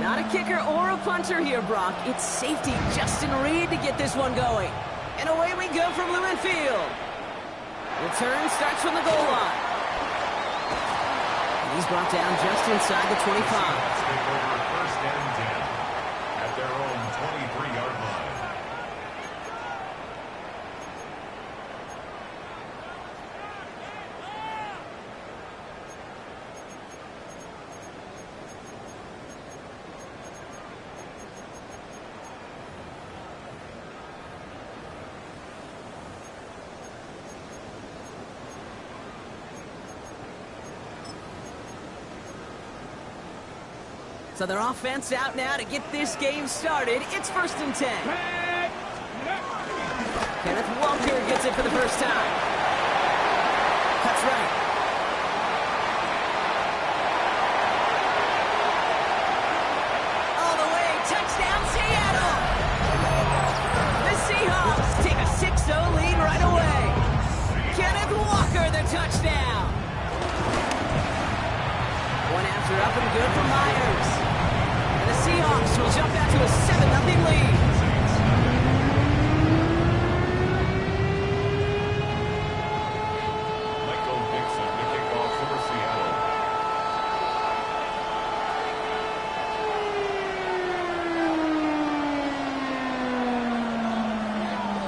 Not a kicker or a punter here, Brock. It's safety Justin Reed to get this one going. And away we go from Lumen Field. Return starts from the goal line. And he's brought down just inside the 25. First and 10 at their own 23-yard line. So their offense out now to get this game started. It's 1st and 10. Kenneth Walker gets it for the first time. Cuts right. All the way, touchdown Seattle! The Seahawks take a 6-0 lead right away. Kenneth Walker, the touchdown. One after up and good for Myers. And the Seahawks will jump out to a 7-0 lead. Michael Dixon, the kickoff for Seattle.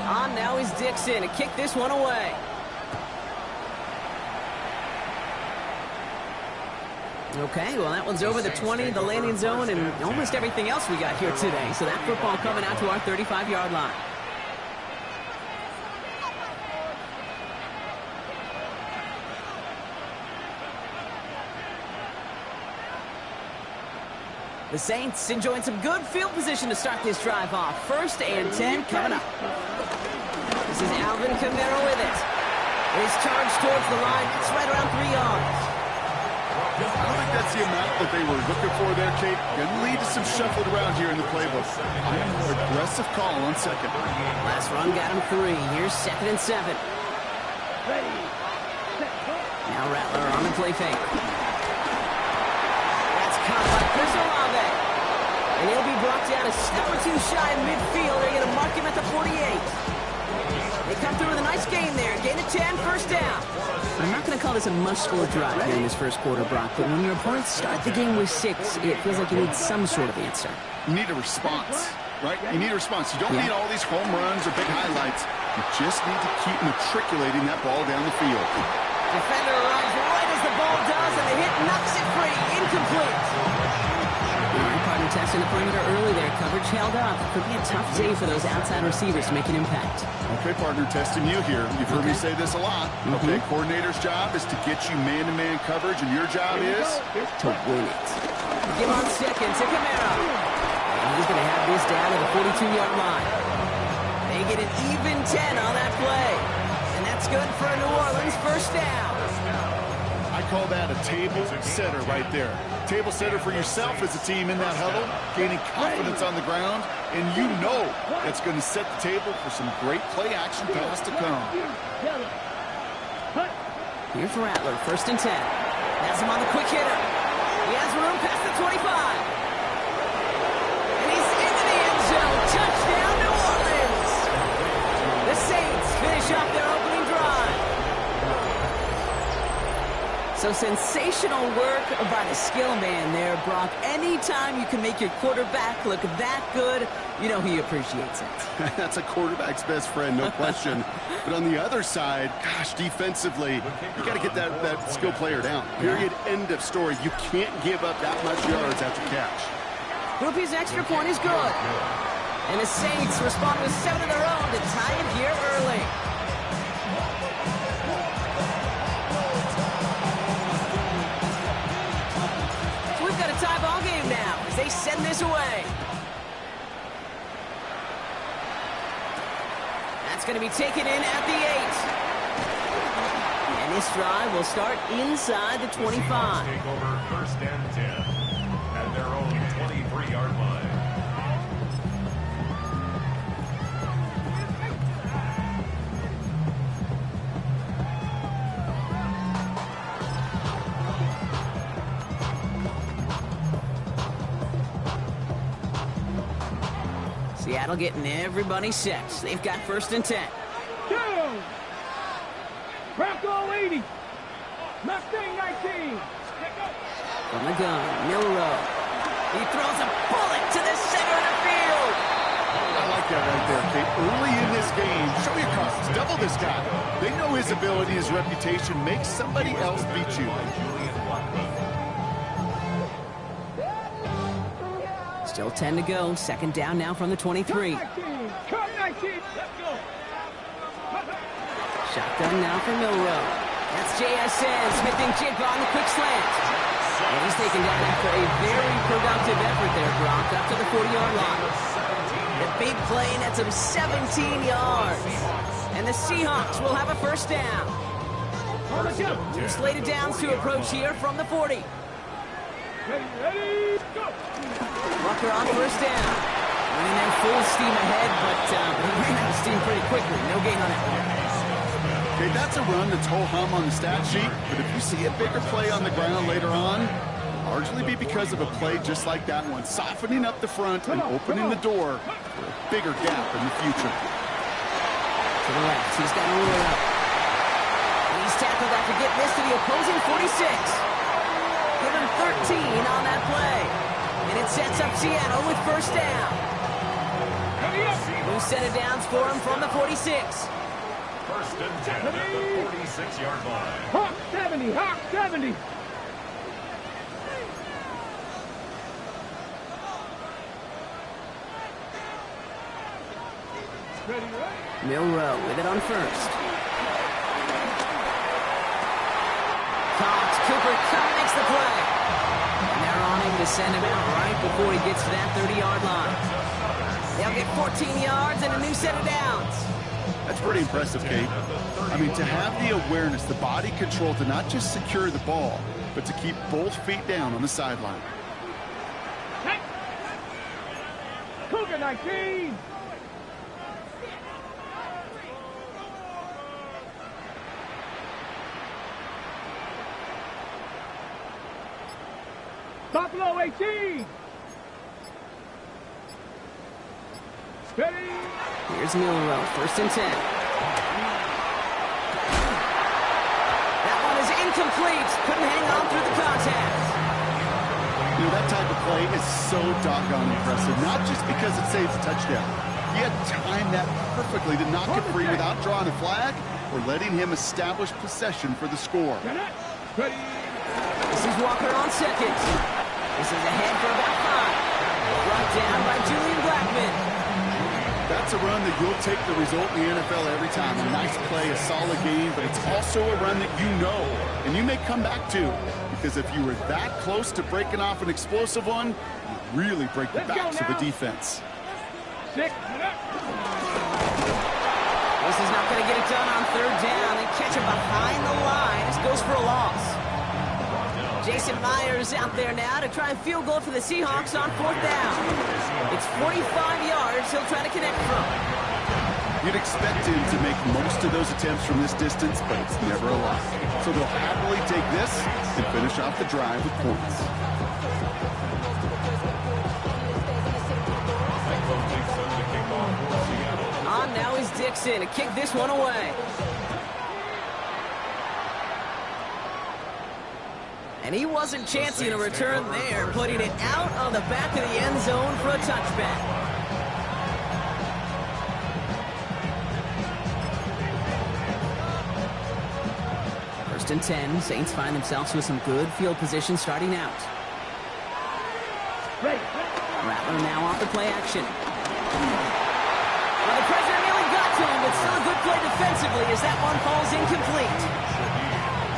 On now is Dixon to kick this one away. Okay, well, that one's over the 20, the landing zone, and almost everything else we got here today. So that football coming out to our 35-yard line. The Saints enjoying some good field position to start this drive off. 1st and 10 coming up. This is Alvin Kamara with it. His charge towards the line. It's right around 3 yards. I don't think that's the amount that they were looking for there, Kate. Going to lead to some shuffled around here in the playbook. More aggressive call on 2nd. Last run got him 3. Here's 2nd and 7. Now Rattler on the play fake. That's caught by Chris Olave. And he'll be brought down a step or two shy in midfield. They're going to mark him at the 48. They come through with a nice game there. Gain of 10, 1st down. I'm not going to call this a must-score drive here in this first quarter, Brock, but when your opponents start the game with 6, it feels like you need some sort of answer. You need a response, right? You need a response. You don't need all these home runs or big highlights. You just need to keep matriculating that ball down the field. Defender arrives right as the ball does, and the hit knocks it free. Incomplete. Partner testing the perimeter early there. Coverage held up. Could be a tough day for those outside receivers to make an impact. Okay, partner, testing you here. You've heard me say this a lot. Okay, coordinator's job is to get you man-to-man coverage, and your job is to win it. Give on 2nd to Kamara. And he's going to have this down at the 42-yard line. They get an even 10 on that play. And that's good for a New Orleans 1st down. I call that a table setter right there. Table setter for yourself as a team in that huddle, gaining confidence on the ground, and you know that's going to set the table for some great play action pass to come. Here for Rattler, 1st and 10. That's him on the quick hitter. He has room past the 25. And he's into the end zone. Touchdown, New Orleans. The Saints finish off their opening drive. So sensational work by the skill man there, Brock. Anytime you can make your quarterback look that good, you know he appreciates it. That's a quarterback's best friend, no question. But on the other side, gosh, defensively, you got to get that skill player down. Period, end of story. You can't give up that much yards after catch. Groupie's extra point is good. And the Saints respond with 7 of their own to tie it here early. Tie ball game now as they send this away. That's going to be taken in at the 8. And this drive will start inside the 25. Take over 1st and 10 at their own 23-yard line. Seattle getting everybody set. They've got 1st and 10. Down. Bronco 80. Mustang 19. From the gun, Milrow. He throws a bullet to the center of the field. I like that right there, Kate. Early in this game, show your cards. Double this guy. They know his ability, his reputation makes somebody else beat you. Still 10 to go. 2nd down now from the 23. Cut 19. Let's go. Shotgun now for Milrow. That's JSN. Smith and Jigba on the quick slant. And he's taken down after a very productive effort there, Brock, up to the 40-yard line. The big play nets him 17 yards. And the Seahawks will have a 1st down. 2 slated downs to approach here from the 40. Ready, go. Walker on 1st down. Running them full steam ahead, but he ran out of steam pretty quickly. No gain on that one. Okay, that's a run that's ho-hum on the stat sheet, but if you see a bigger play on the ground later on, it'll largely be because of a play just like that one, softening up the front and opening the door for a bigger gap in the future. To the left, he's got Ruler up. And he's tackled after getting this to the opposing 46. Give him 13 on that play. And it sets up Seattle with 1st down. 2 set of downs for him from the 46. 1st and 10 at the 46-yard line. Hawk 70. Hawk 70. Ready, right? Milrow with it on 1st. Cox, Cooper Kupp makes the play. And they're on him to send him out right before he gets to that 30-yard line. They'll get 14 yards and a new set of downs. That's pretty impressive, Kate. I mean, to have the awareness, the body control to not just secure the ball, but to keep both feet down on the sideline. Hey. Cougar 19. Buffalo 18. Ready. Here's Milrow, 1st and 10. That one is incomplete. Couldn't hang on through the contact. You know, that type of play is so doggone impressive, not just because it saves a touchdown. He had timed that perfectly to knock it free without drawing a flag or letting him establish possession for the score. Ready. This is Walker on 2nd. This is ahead for about 5. Brought down by Julian Blackmon. That's a run that you'll take the result in the NFL every time. A nice play, a solid game, but it's also a run that you know, and you may come back to, because if you were that close to breaking off an explosive one, you really break the backs of the defense. 6. This is not going to get it done on 3rd down. They catch him behind the line. This goes for a loss. Jason Myers out there now to try and field goal for the Seahawks on 4th down. It's 45 yards he'll try to connect from. You'd expect him to make most of those attempts from this distance, but it's never a lot. So they'll happily take this and finish off the drive with points. On now is Dixon to kick this one away. And he wasn't chancing a return there, putting it out on the back of the end zone for a touchback. First and 10, Saints find themselves with some good field position starting out. Rattler now off the play action. Well, the pressure nearly got to him, but still a good play defensively as that one falls incomplete.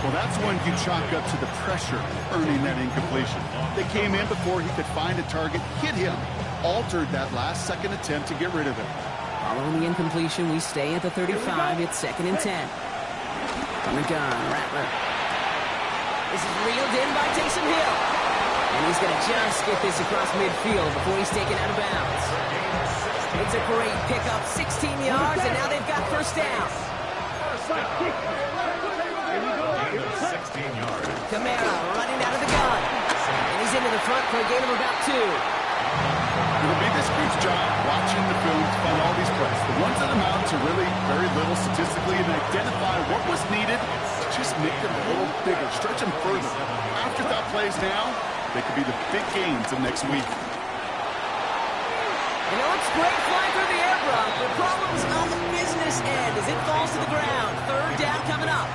Well, that's one you chalk up to the pressure earning that incompletion. They came in before he could find a target, hit him, altered that last-second attempt to get rid of it. Following the incompletion, we stay at the 35. It's 2nd and 10. From the gun, Rattler. This is reeled in by Taysom Hill. And he's going to just get this across midfield before he's taken out of bounds. It's a great pickup, 16 yards, and now they've got 1st down. 16 yards. Kamara running out of the gun. And he's into the front for a gain of about 2. It'll be this group's job watching the film to find all these plays. The ones that amount to really very little statistically and identify what was needed to just make them a little bigger, stretch them further. Afterthought plays now, they could be the big gains of next week. And it looks great flying through the air, Brock, but problems on the business end as it falls to the ground. Third down coming up.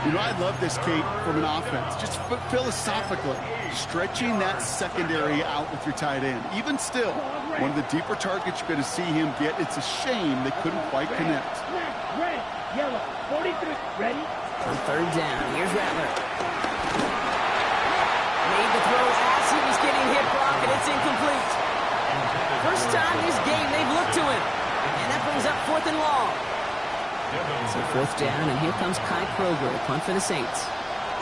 You know, I love this, Kate, from an offense. Just philosophically, stretching that secondary out with your tight end. Even still, one of the deeper targets you're going to see him get. It's a shame they couldn't quite connect. Red, yellow, 43. Ready? On third down, here's Rattler. Made the throw as he was getting hit, Brock, and it's incomplete. First time this game they've looked to him. And that brings up 4th and long. So 4th down, and here comes Kai Kroger, punt for the Saints.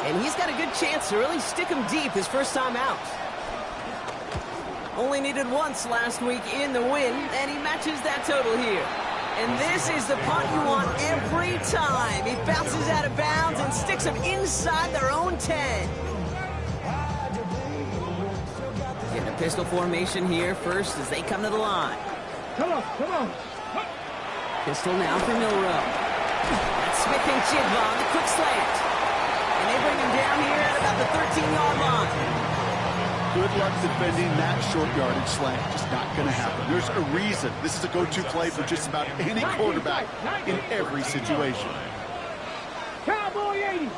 And he's got a good chance to really stick him deep his first time out. Only needed once last week in the win, and he matches that total here. And this is the punt you want every time. He bounces out of bounds and sticks them inside their own 10. Getting a pistol formation here first as they come to the line. Come on, come on. Pistol now for Milrow. That's Smith and Jigba on the quick slant. And they bring him down here at about the 13-yard line. Good luck defending that short yardage slant. Just not going to happen. There's a reason. This is a go-to play for just about any quarterback in every situation. Cowboy 80.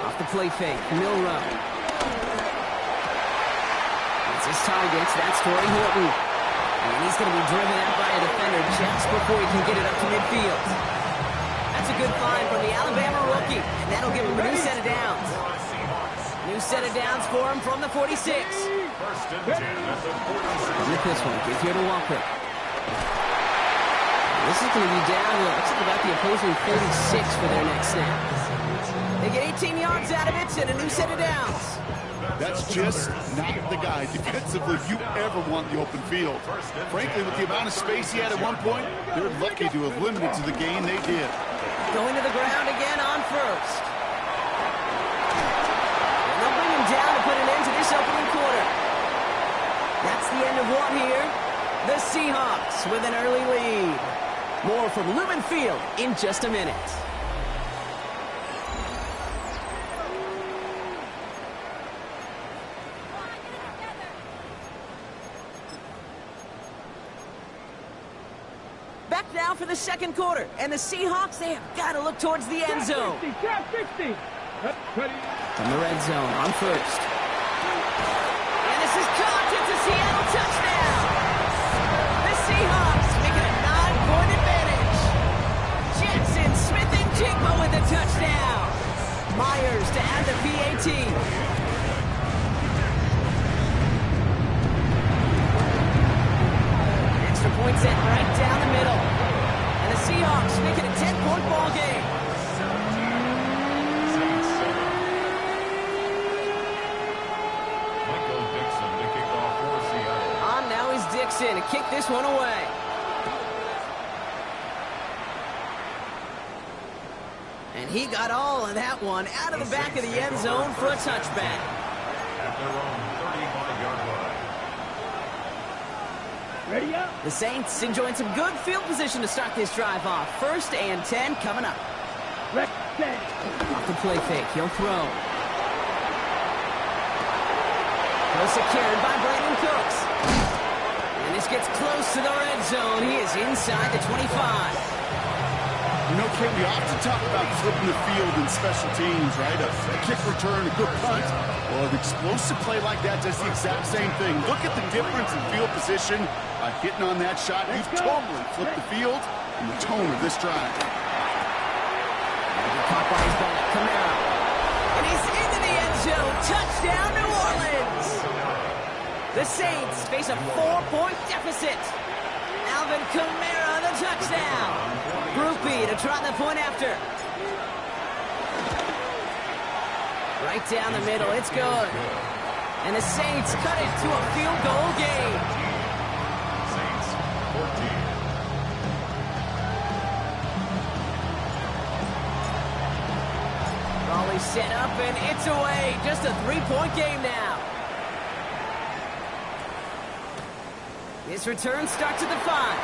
Off the play fake, Milrow. That's his targets. That's Torrey Horton. And he's going to be driven out by a defender just before he can get it up to midfield. That's a good find from the Alabama rookie. And that'll give him a new set of downs. New set of downs for him from the 46. First and 10 at the 46. With this one, give here to Walker. This is going to be down to, looks like about the opposing 36 for their next snap. They get 18 yards out of it and a new set of downs. That's just not the guy defensively you ever want the open field. Frankly, with the amount of space he had at one point, they're lucky to have limited to the gain they did. Going to the ground again on first. And they'll bring him down to put an end to this opening quarter. That's the end of one here. The Seahawks with an early lead. More from Lumen Field in just a minute. Back now for the second quarter. And the Seahawks, they have got to look towards the end zone. 60, 60. Ready? From the red zone on first. And this is caught. It's a Seattle touchdown. The Seahawks making a 9-point advantage. Jackson, Smith, and Jigba with the touchdown. Myers to add the PAT. Extra point set right down the middle. And the Seahawks make it a 10-point ball game. Dixon to kick this one away. And he got all of that one out of the back of the end zone for a touchback. At their own 35-yard line. Ready up? The Saints enjoying some good field position to start this drive off. 1st and 10 coming up. Ready, set. Off the play fake, he'll throw. Well secured by Brandon Cooks. And this gets close to the red zone. He is inside the 25. You know, Kate, we often talk about flipping the field in special teams, right? A kick return, a good punt. Well, an explosive play like that does the exact same thing. Look at the difference in field position. Hitting on that shot, you've totally flipped the field and the tone of this drive. Caught by his back, Kamara. And he's into the end zone. Touchdown, New Orleans. The Saints face a 4-point deficit. Alvin Kamara, the touchdown. Groupie to try the point after. Right down the middle, it's good. And the Saints cut it to a field goal game. Saints 14. Raleigh set up and it's away. Just a 3-point game now. This return starts at the 5.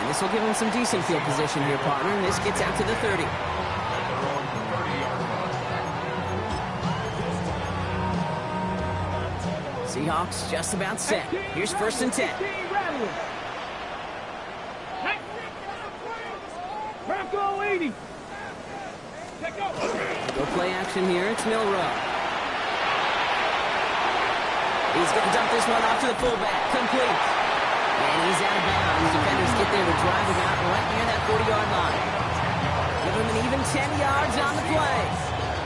And this will give him some decent field position here, partner. And this gets out to the 30. Seahawks just about set. Here's 1st and 10. Bronco 80. Go play action here. It's Milrow. He's going to dump this one off to the fullback. Complete. And he's out of bounds. Defenders get there to drive him out right near that 40-yard line. Give him an even 10 yards on the play.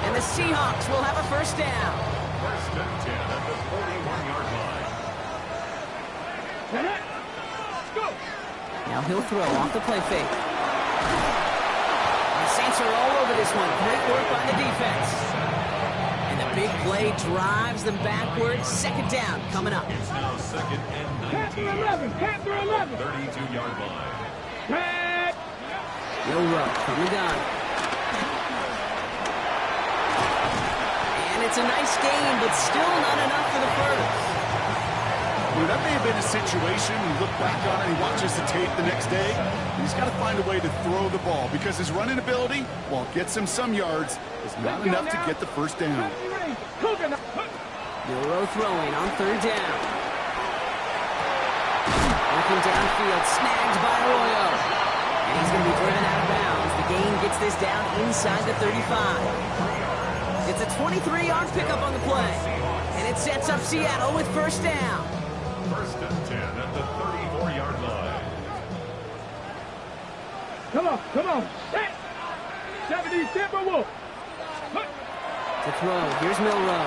And the Seahawks will have a 1st down. 1st and 10 at the 41-yard line. Now he'll throw off the play fake. The Saints are all over this one. Great work by the defense. And the big play drives them backwards. 2nd down coming up. It's now 2nd and 19. 32-yard line. Milrow from the gun. And it's a nice game, but still not enough for the 1st. Well, that may have been a situation. You look back on it, he watches the tape the next day. He's got to find a way to throw the ball because his running ability, while it gets him some yards, is not enough to get the 1st down. Milrow throwing on 3rd down. Looking downfield, snagged by Arroyo. And he's going to be driven out of bounds. The gain gets this down inside the 35. It's a 23-yard pickup on the play. And it sets up Seattle with 1st down. 1st and 10 at the 34-yard line. Come on. 70 Timberwolf. To throw, here's Milrow.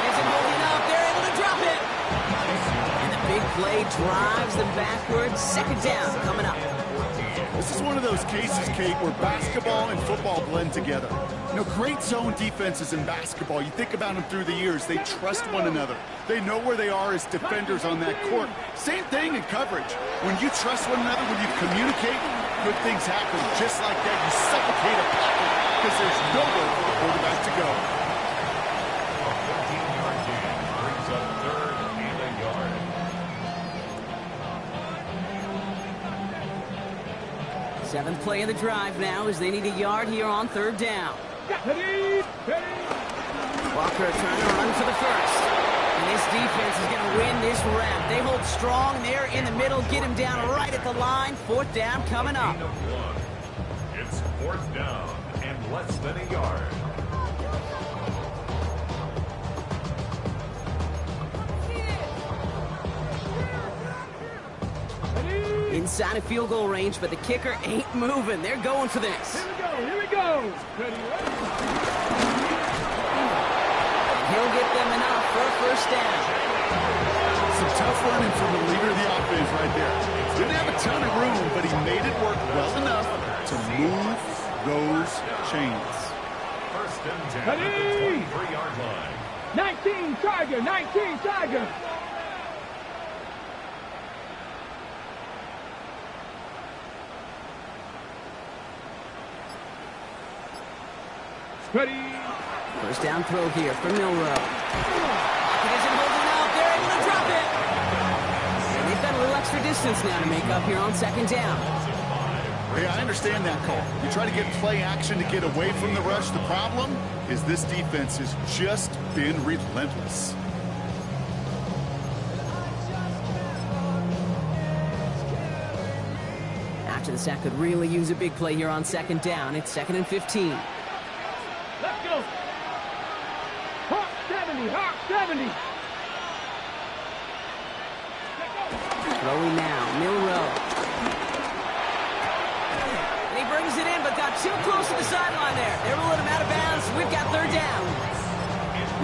Isn't holding up, they're able to drop it. And the big play drives them backwards. 2nd down coming up. This is one of those cases, Kate, where basketball and football blend together. You know, great zone defenses in basketball. You think about them through the years. They trust one another. They know where they are as defenders on that court. Same thing in coverage. When you trust one another, when you communicate, good things happen. Just like that, you suffocate a pocket because there's nowhere for the quarterback to go. A 15-yard gain brings up 3rd and a yard. 7th play of the drive now as they need a yard here on 3rd down. Walker trying to run for the 1st. And this defense is going to win this round. They hold strong there in the middle, get him down right at the line. 4th down coming up. It's 4th down and less than a yard. Inside of field goal range, but the kicker ain't moving. They're going for this. Here we go. He'll get them enough for a 1st down. Some tough running from the leader of the offense right there. Didn't have a ton of room, but he made it work well enough to move those chains. 1st and 10 at the 23-yard line. 19 Tiger. Ready. 1st down throw here for Milrow. Pocket isn't holding up. They're able to drop it. And they've got a little extra distance now to make up here on 2nd down. Hey, I understand that call. You try to get play action to get away from the rush. The problem is this defense has just been relentless. After the sack could really use a big play here on 2nd down. It's 2nd and 15. Let's go. Hawk 70. Throwing now, Milrow. And he brings it in, but got too close to the sideline there. They're ruling him out of bounds. We've got 3rd down.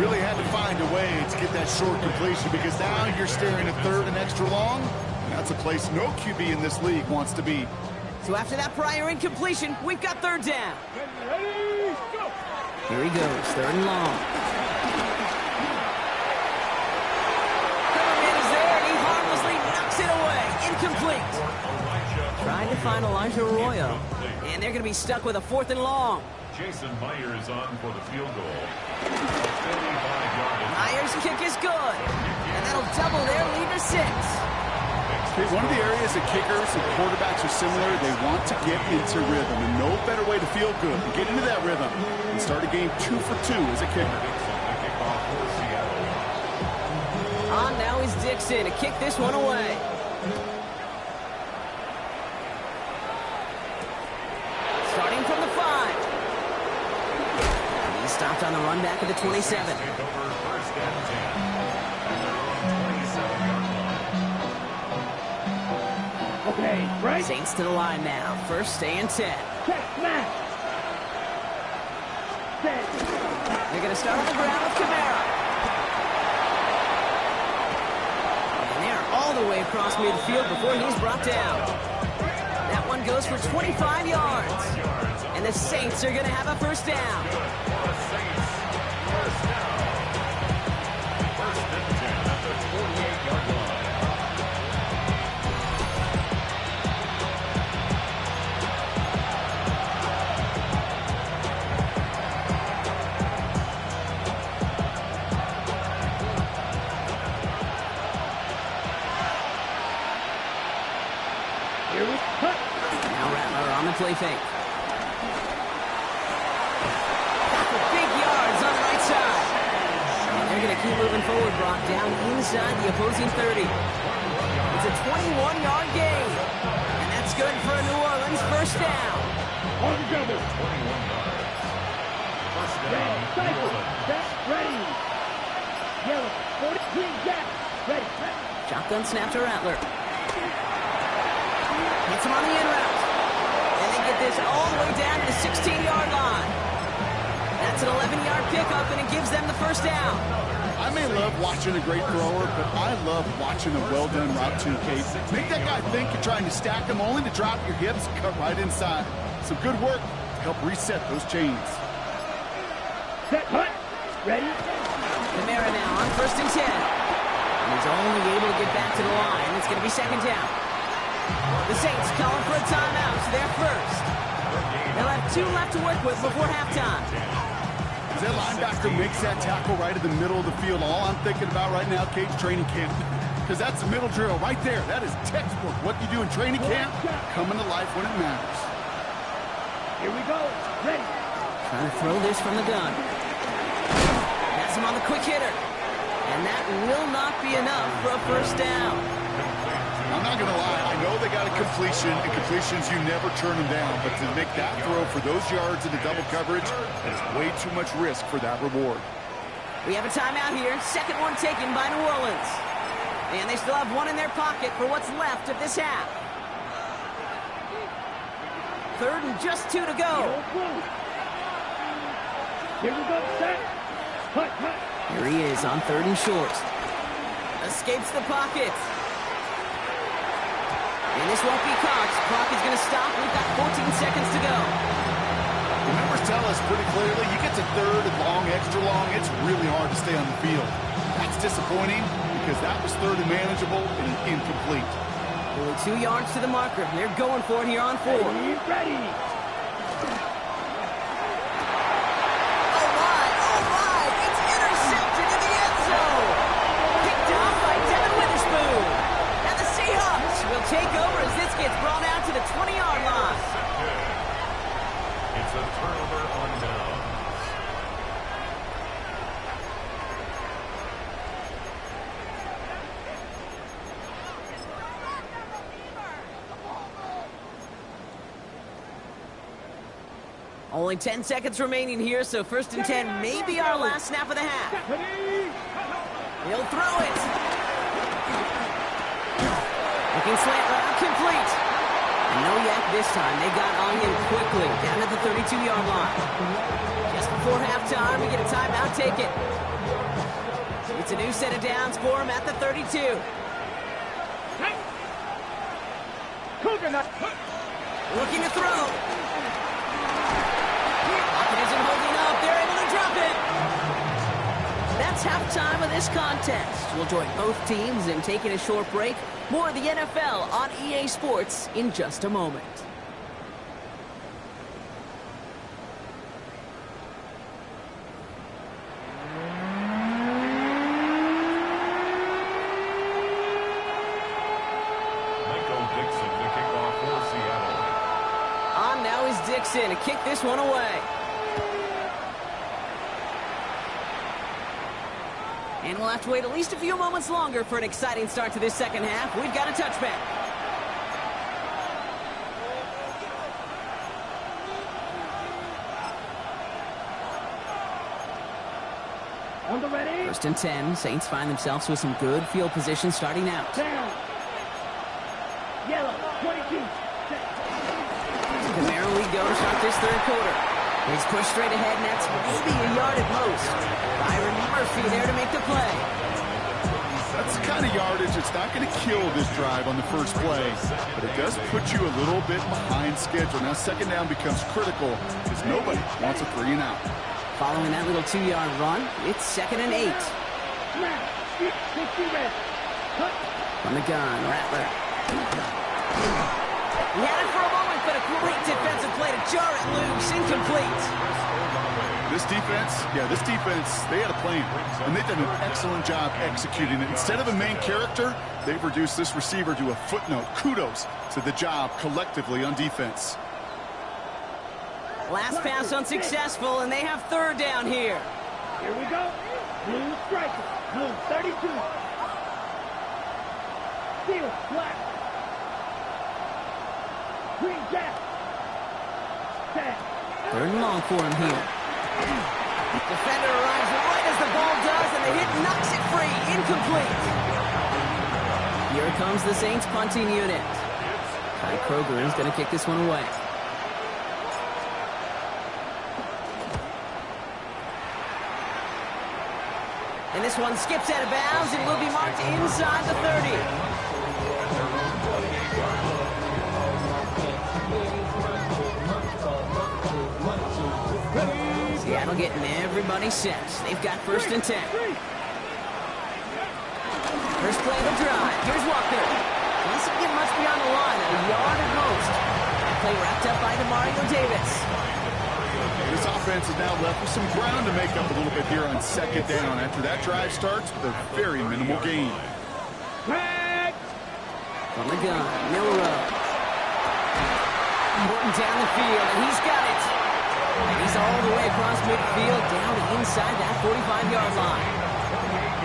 Really had to find a way to get that short completion because now you're staring at 3rd and extra long. That's a place no QB in this league wants to be. So after that prior incompletion, we've got 3rd down. Ready, go. Here he goes, 3rd and long. Coverman is there, and he harmlessly knocks it away. Incomplete. Trying to find Elijah Arroyo. And they're going to be stuck with a 4th and long. Jason Myers on for the field goal. 45 yards. Myers kick is good. And that'll double their lead to 6. Okay, one of the areas that kickers and quarterbacks are similar, they want to get into rhythm. And no better way to feel good than get into that rhythm and start a game 2 for 2 as a kicker. On now is Dixon to kick this one away. Starting from the 5. He stopped on the run back at the 27. Okay, right. Saints to the line now. First and 10. Check, smash. Set. They're going to start on the ground with Kamara. And they're all the way across midfield before he's brought down. That one goes for 25 yards. And the Saints are going to have a first down. Now Rattler on the play fake. Big yards on the right side. And they're going to keep moving forward, Brock, down inside the opposing 30. It's a 21-yard gain. And that's good for a New Orleans first down. On the double. 21 yards. First down, New Cycle. Orleans. Set. Ready. Yellow. 40. Green. Jack. Ready. Shotgun snap to Rattler. Hits him on the in route. And they get this all the way down to the 16-yard line. That's an 11-yard pickup, and it gives them the first down. I may love watching a great thrower, but I love watching a well-done route to Kate. Make that guy think you're trying to stack him only to drop your hips, cut right inside. Some good work to help reset those chains. Set. Hut. Ready. Kamara now on first and 10. And he's only able to get back to the line. It's going to be second down. The Saints calling for a timeout, so they're first. They'll have 2 left to work with before halftime. As that linebacker makes that tackle right in the middle of the field, all I'm thinking about right now, Cage, training camp. Because that's the middle drill right there. That is textbook. What you do in training camp, coming to life when it matters. Here we go. Ready. Trying to throw this from the gun. That's him on the quick hitter. And that will not be enough for a first down. I'm not going to lie. I know they got a completion, and completions, you never turn them down. But to make that throw for those yards in the double coverage, that is way too much risk for that reward. We have a timeout here. Second one taken by New Orleans. And they still have one in their pocket for what's left of this half. Third and just 2 to go. Here we go. Set. Hut. Hut. Here he is on third and short. Escapes the pocket. And this won't be caught. Clock is going to stop. We've got 14 seconds to go. The numbers tell us pretty clearly, you get to third and long, extra long, it's really hard to stay on the field. That's disappointing because that was third and manageable and incomplete. Only 2 yards to the marker. They're going for it here on 4. Ready. Ready. Oh my, it's intercepted in the end zone. Picked off by Devin Witherspoon. And the Seahawks will take over as this gets brought out to the 20-yard line. It's a turnover on downs. Only 10 seconds remaining here, so first and 10 may be our last snap of the half. He'll throw it. Looking slant route, complete. And no yak this time. They got on him quickly, down at the 32-yard line. Just before halftime, we get a timeout taken. It's a new set of downs for him at the 32. Coconut. Looking to throw. Pocket isn't holding up. They're able to drop it. That's halftime of this contest. We'll join both teams in taking a short break. More of the NFL on EA Sports in just a moment. kicks in to kick this one away. And we'll have to wait at least a few moments longer for an exciting start to this second half. We've got a touchback. On the ready. First and 10. Saints find themselves with some good field position starting out. Down. Yellow, 22. Camaro we go to start this third quarter. He's pushed straight ahead, and that's maybe a yard at most. Byron Murphy there to make the play. That's the kind of yardage that's not going to kill this drive on the first play, but it does put you a little bit behind schedule. Now second down becomes critical because nobody wants a 3 and out. Following that little 2-yard run, it's 2nd and 8. From the gun, Rattler. He had it for a moment, but a great defensive play to jar it loose. Incomplete. This defense, they had a plan, and they've done an excellent job executing it. Instead of a main character, they've reduced this receiver to a footnote. Kudos to the job collectively on defense. Last pass unsuccessful, and they have third down here. Here we go. Blue striker. Blue 32. Steel, black. Green jack. 10. Third and long for him here. Defender arrives right as the ball does, and the hit knocks it free. Incomplete. Here comes the Saints punting unit. Kai Kroger is going to kick this one away. And this one skips out of bounds and will be marked inside the 30. Seattle getting everybody set. They've got 1st and 10. First play of the drive. Here's Walker. Doesn't get much beyond the line, a yard at most. That play wrapped up by Mario Davis. This offense is now left with some ground to make up a little bit here on second down. After that drive starts with a very minimal gain. From the gun, Milrow. Morton down the field, and he's got it. And he's all the way across midfield, down inside that 45-yard line.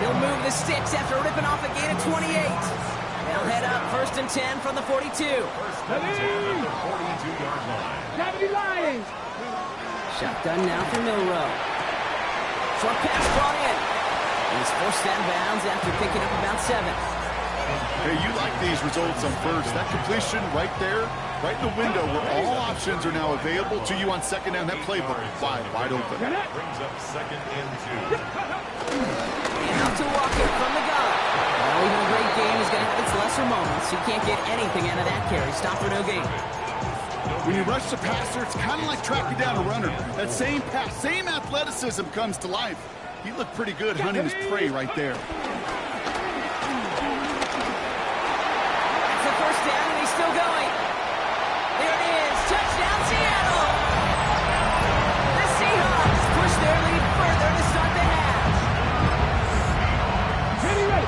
He'll move the sticks after ripping off a gain of 28. They'll head up 1st and 10 from the 42. 42-yard line. Lions. Shotgun now for Milrow. Short pass brought in. He's forced out of bounds after picking up about 7. Hey, you like these results on first. That completion right there, right in the window where all options are now available to you on second down. That playbook wide open. Brings up 2nd and 2. And out to Walker from the gun. Well, even a great game is going to have its lesser moments. You can't get anything out of that carry. Stop for no gain. When you rush the passer, it's kind of like tracking down a runner. That same pass, same athleticism comes to life. He looked pretty good hunting his prey right there. That's the first down, and he's still going. There it is. Touchdown, Seattle. The Seahawks push their lead further to start the half.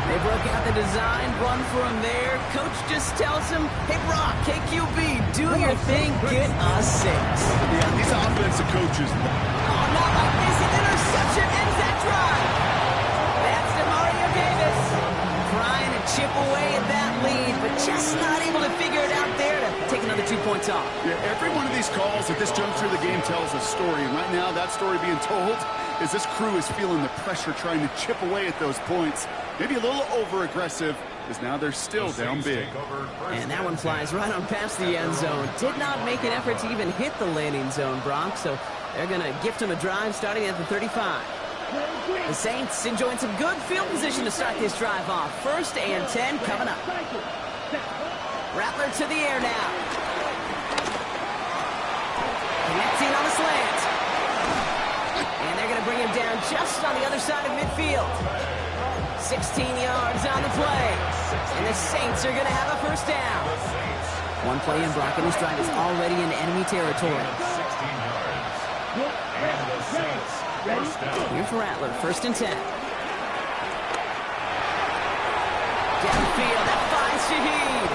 They broke out the design run for him there. Coach just tells him, hey, Brock, KQB, do your thing, get us 6. Yeah, these offensive coaches. Oh, not like this. An interception ends that drive. That's Mario Davis. Trying to chip away at that lead, but just not able to figure it out there to take another 2 points off. Yeah, every one of these calls at this juncture of the game tells a story, and right now that story being told is this crew is feeling the pressure trying to chip away at those points. Maybe a little over-aggressive, because now they're still down big. And that one flies right on past the end zone. Did not make an effort to even hit the landing zone, Brock, so they're going to gift him a drive starting at the 35. The Saints enjoying some good field position to start this drive off. 1st and 10 coming up. Rattler to the air now. Connecting on the slant. And they're going to bring him down just on the other side of midfield. 16 yards on the play. And the Saints are going to have a first down. One play in, Brock, and this drive is already in enemy territory. 16 yards. And the Saints first down. Here's Rattler, 1st and 10. Downfield, that finds Shaheed.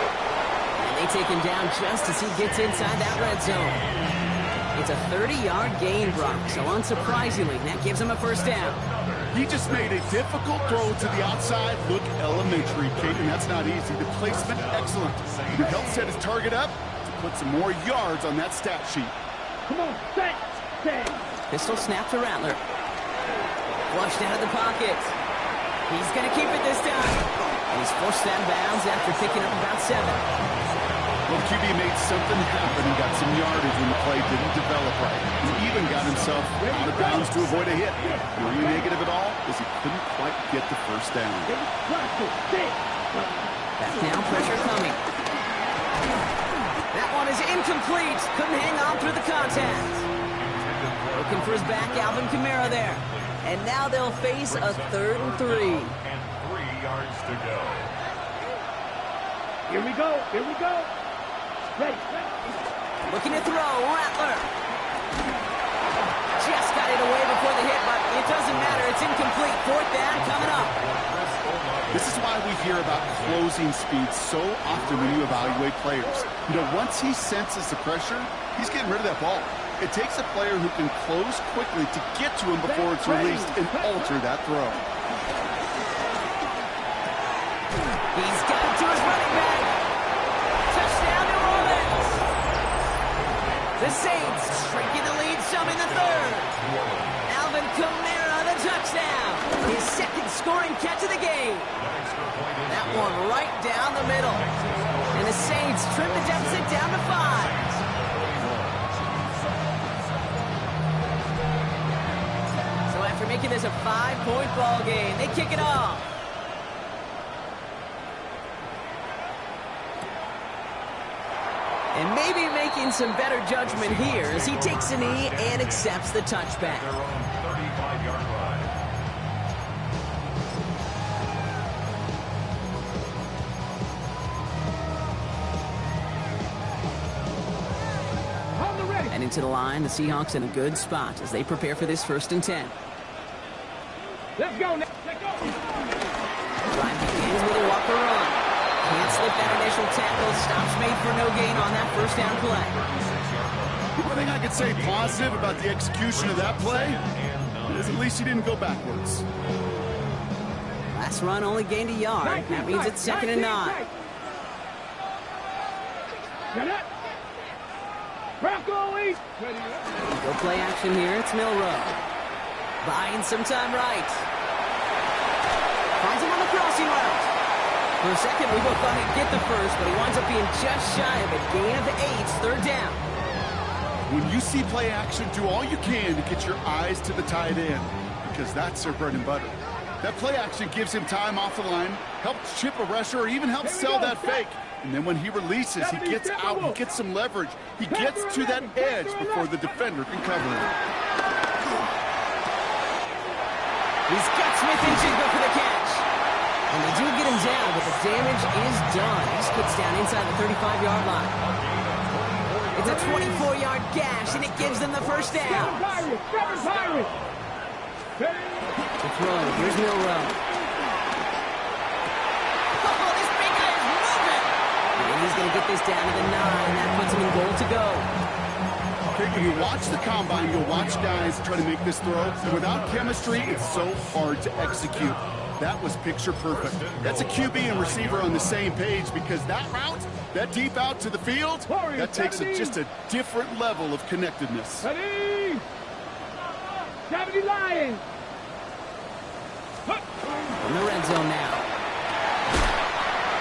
And they take him down just as he gets inside that red zone. It's a 30-yard gain, Brock, so unsurprisingly, that gives him a first down. He just made a difficult throw to the outside. Look elementary, Kate, and that's not easy. The placement, excellent. It helped set his target up to put some more yards on that stat sheet. Come on, set. Pistol snap to Rattler. Flushed out of the pocket. He's going to keep it this time. And he's forced out of bounds after picking up about 7. Well, QB made something happen and got some yardage when the play didn't develop right. He even got himself out of bounds to avoid a hit. The only negative at all is he couldn't quite get the first down. Back down, pressure coming. That one is incomplete. Couldn't hang on through the contact. Looking for his back, Alvin Kamara there. And now they'll face a 3rd and 3. And 3 yards to go. Here we go. Ready. Looking to throw, Rattler. Just got it away before the hit, but it doesn't matter. It's incomplete. 4th down coming up. This is why we hear about closing speed so often when you evaluate players. You know, once he senses the pressure, he's getting rid of that ball. It takes a player who can close quickly to get to him before it's released and alter that throw. He's got it to his running back. Touchdown, New Orleans. The Saints shrinking the lead some in the 3rd. Alvin Kamara, the touchdown. His 2nd scoring catch of the game. That one right down the middle. And the Saints trim the deficit down to 5. So after making this a 5-point ball game, they kick it off. And maybe making some better judgment here as he takes a knee and accepts the touchback. Their own 35-yard line. On the ready. And into the line, the Seahawks in a good spot as they prepare for this 1st and 10. Let's go. Drive begins with a walker run. Can't slip that initial tackle. Stops made for no gain on that 1st down play. The only thing I could say positive about the execution of that play is at least he didn't go backwards. Last run only gained a yard. That means it's 2nd and 9. Bronco East. Go play action here. It's Milrow. Buying some time right. Finds him on the crossing route. For a second, we both thought he'd get the first, but he winds up being just shy of a gain of 8, 3rd down. When you see play action, do all you can to get your eyes to the tight end, because that's their bread and butter. That play action gives him time off the line, helps chip a rusher, or even helps sell that fake. And then when he releases, he gets out, he gets some leverage. He gets to that edge before the defender can cover him. He's got Smith and Jigba for the catch. And they do get him down, but the damage is done. He skips down inside the 35-yard line. It's a 24-yard gash, and it gives them the first down. To throw, here's Milrow. Oh, this big guy is moving! And he's going to get this down to the 9. That puts him in goal to go. When you watch the combine, you'll watch guys try to make this throw. And without chemistry, it's so hard to execute. That was picture perfect. That's a QB and receiver on the same page, because that route, that deep out to the field, that takes just a different level of connectedness. Ready? 70 Lions. In the red zone now.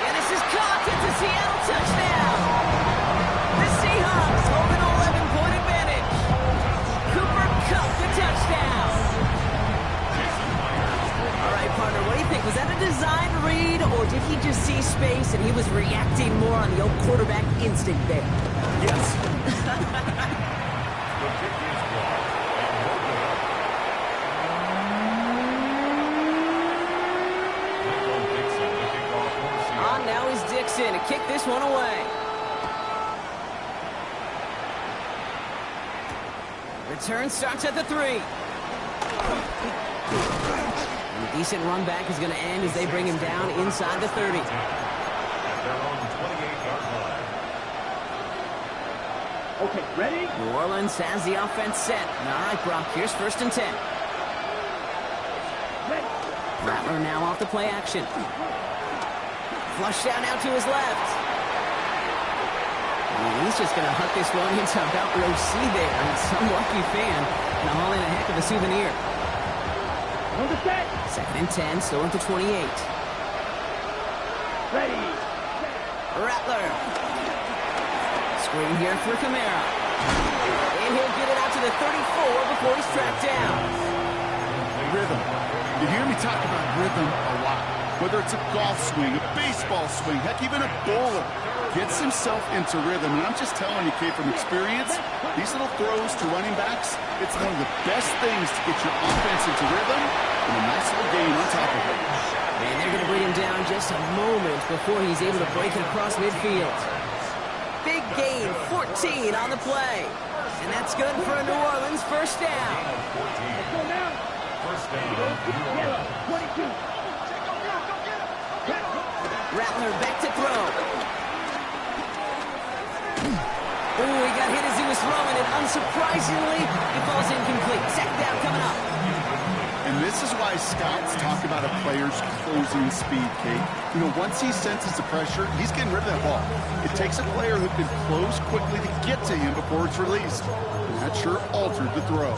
And this is caught. It's a Seattle touchdown. The Seahawks hold an 11-point advantage. Cooper Kupp the touchdown. All right, partner, what do you think? Was that a design read, or did he just see space and he was reacting more on the old quarterback instinct there? Yes. The kick is blocked. Now is Dixon to kick this one away. Return starts at the 3. And a decent run back is going to end as they bring him down inside the 30. At their own 28-yard line. Okay, ready? New Orleans has the offense set. All right, Brock, here's 1st and 10. Ready. Rattler now off the play action. Flush down out to his left. And he's just going to huck this one into about row C there. And some lucky fan going to haul in a heck of a souvenir. On the set. 2nd and 10, still at the 28. Ready. Rattler. Screen here for Kamara. And he'll get it out to the 34 before he's tracked down. Rhythm. You hear me talk about rhythm a lot. Whether it's a golf swing, a baseball swing, heck, even a bowler gets himself into rhythm. And I'm just telling you, Kate, from experience, these little throws to running backs, it's one of the best things to get your offense into rhythm and a nice little gain on top of it. And they're going to bring him down just a moment before he's able to break it across midfield. Big gain, 14 on the play. And that's good for a New Orleans 1st down. Let's go now. First down. Yellow, 22. Rattler back to throw. Ooh, he got hit as he was throwing it. Unsurprisingly, he falls incomplete. 2nd down coming up. And this is why scouts talk about a player's closing speed, Kate. You know, once he senses the pressure, he's getting rid of that ball. It takes a player who can close quickly to get to him before it's released. And that sure altered the throw.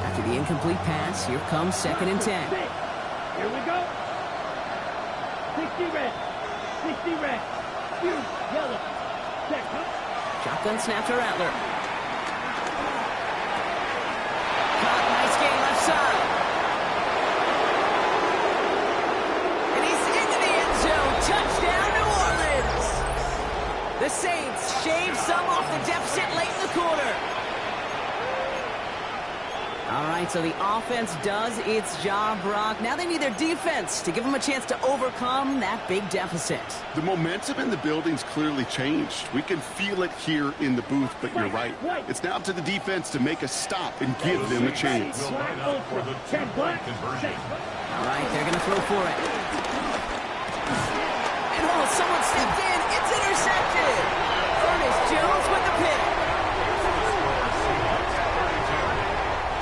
After the incomplete pass, here comes 2nd and 10. Here we go. 60 red. 60 red. Yellow. Check. Shotgun snap to Rattler. Caught, nice gain left side. And he's into the end zone. Touchdown, New Orleans. The Saints shave some off the deficit late in the quarter. All right, so the offense does its job, Brock. Now they need their defense to give them a chance to overcome that big deficit. The momentum in the building's clearly changed. We can feel it here in the booth, but you're right. It's now up to the defense to make a stop and give them a chance. Will line up for the two-point conversion. All right, they're going to throw for it. And someone stepped in. It's intercepted. Ernest Jones with the pick.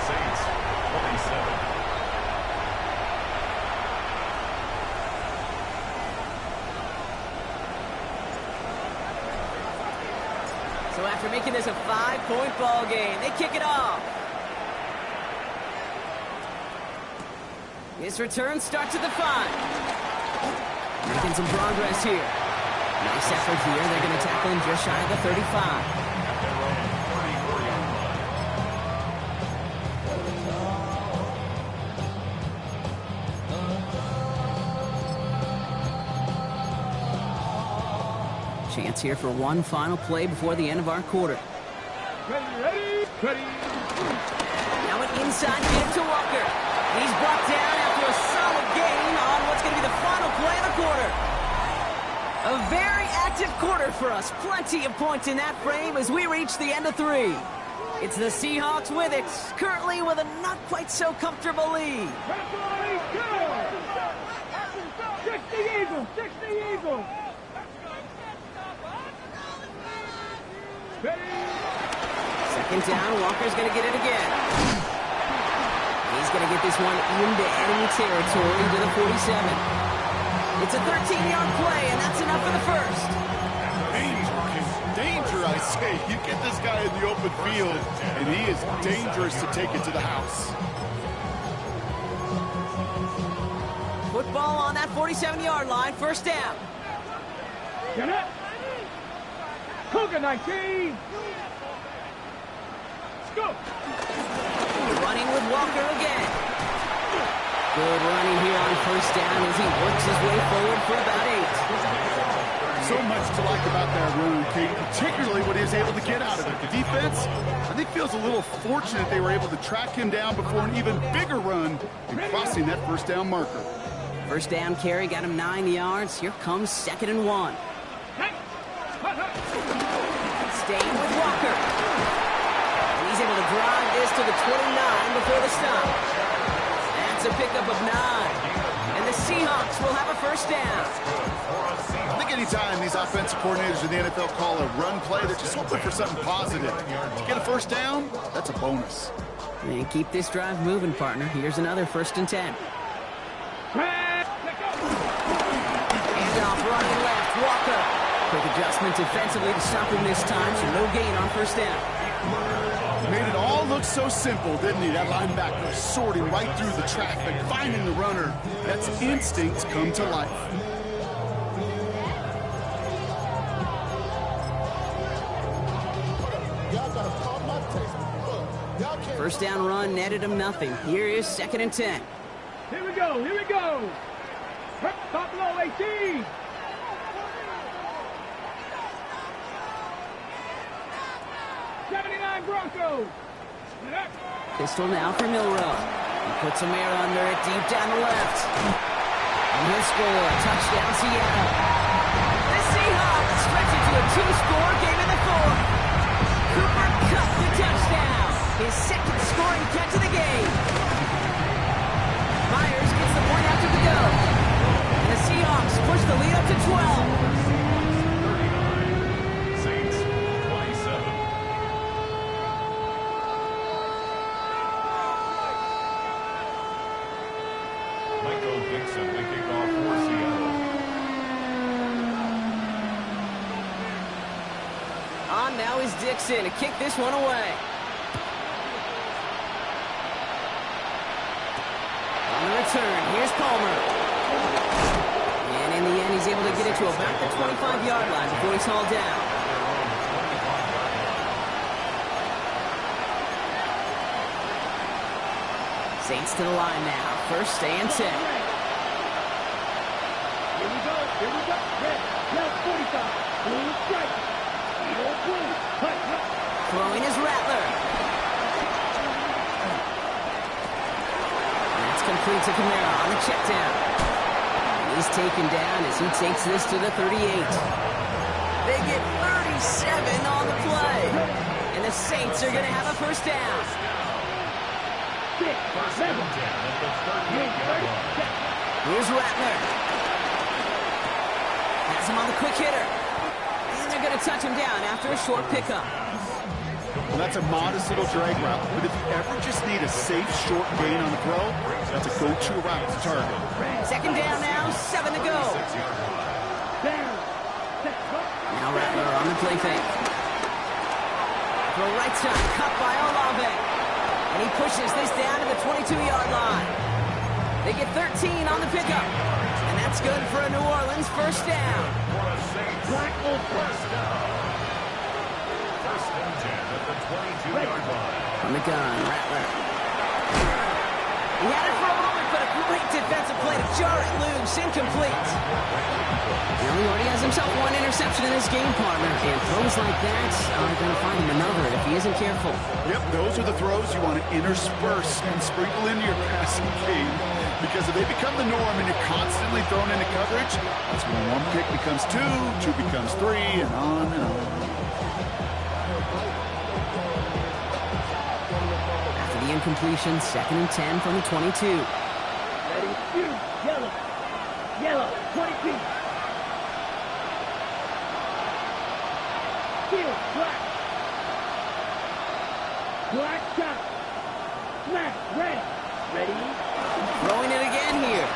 Saints, 27. So after making this a 5-point ball game, they kick it off. This return starts at the 5. Making some progress here. Nice effort here. They're going to tackle him just shy of the 35. Chance here for one final play before the end of our quarter. Ready. Now an inside give to Walker. He's brought down after a solid gain on what's going to be the final play of the quarter. A very active quarter for us. Plenty of points in that frame as we reach the end of 3. It's the Seahawks with it, currently with a not quite so comfortable lead. 60 Eagles. 60 Eagles. Second down, Walker's going to get it again. He's going to get this one into enemy territory to the 47. It's a 13-yard play, and that's enough for the first. Danger, I say. You get this guy in the open field, and he is dangerous to take it to the house. Football on that 47-yard line, first down. Get it. Cougar 19. Let's go. Running with Walker again. Good running here on first down as he works his way forward for about 8. So much to like about that run, Kate, particularly what he was able to get out of it. The defense, I think, feels a little fortunate they were able to track him down before an even bigger run and crossing that first down marker. First down carry got him 9 yards. Here comes 2nd and 1. Staying with Walker. And he's able to drive this to the 29 before the stop. That's a pickup of 9. And the Seahawks will have a first down. I think anytime these offensive coordinators in the NFL call a run play, they're just hoping for something positive. Get a first down, that's a bonus. And keep this drive moving, partner. Here's another 1st and 10. Handoff running left, Walker. Quick adjustment defensively to stop him this time, so no gain on 1st down. Made it all look so simple, didn't he? That linebacker sorting right through the traffic, finding the runner. That's instincts come to life. First down run netted him nothing. Here is 2nd and 10. Here we go, here we go. Top low, 18. Broncos. Pistol now for Milrow. He puts a mare under it deep down the left. And he'll score. Touchdown, Seattle. The Seahawks stretch it to a 2-score game in the 4th. Cooper Kupp the touchdown. His 2nd scoring catch of the game. Myers gets the point after the go. And the Seahawks push the lead up to 12. Now is Dixon to kick this one away. On the return, here's Palmer. And in the end, he's able to get it to about the 25-yard line before he's hauled down. Saints to the line now. 1st and 10. Here we go, here we go. Red, left 45. Blue strike. Throwing is Rattler. That's complete to Kamara on the check down. He's taken down as he takes this to the 38. They get 37 on the play. And the Saints are going to have a first down. Here's Rattler. Has him on the quick hitter. They're going to touch him down after a short pickup. Well, that's a modest little drag route, but if you ever just need a safe, short gain on the throw, that's a go-to route to target. 2nd down now, 7 to go. Now Rattler on the play fake. Throw right side, cut by Olave. And he pushes this down to the 22-yard line. They get 13 on the pickup. And that's good for a New Orleans first down. Black First down. 1st and 10 at the 22-yard line. On the gun, Rattler. He had it for a moment, but a great defensive play to jar it loose. Incomplete. Now he already has himself 1 interception in this game, partner. And throws like that are going to find him another if he isn't careful. Yep, those are the throws you want to intersperse and sprinkle into your passing game. Because if they become the norm and you're constantly thrown into coverage, that's when 1 pick becomes 2, 2 becomes 3, and on and on. After the incompletion, 2nd and 10 from the 22. Ready, shoot, yellow. Yellow, 22. Field, black. Black shot. Smash, red. Ready. Throwing it again here.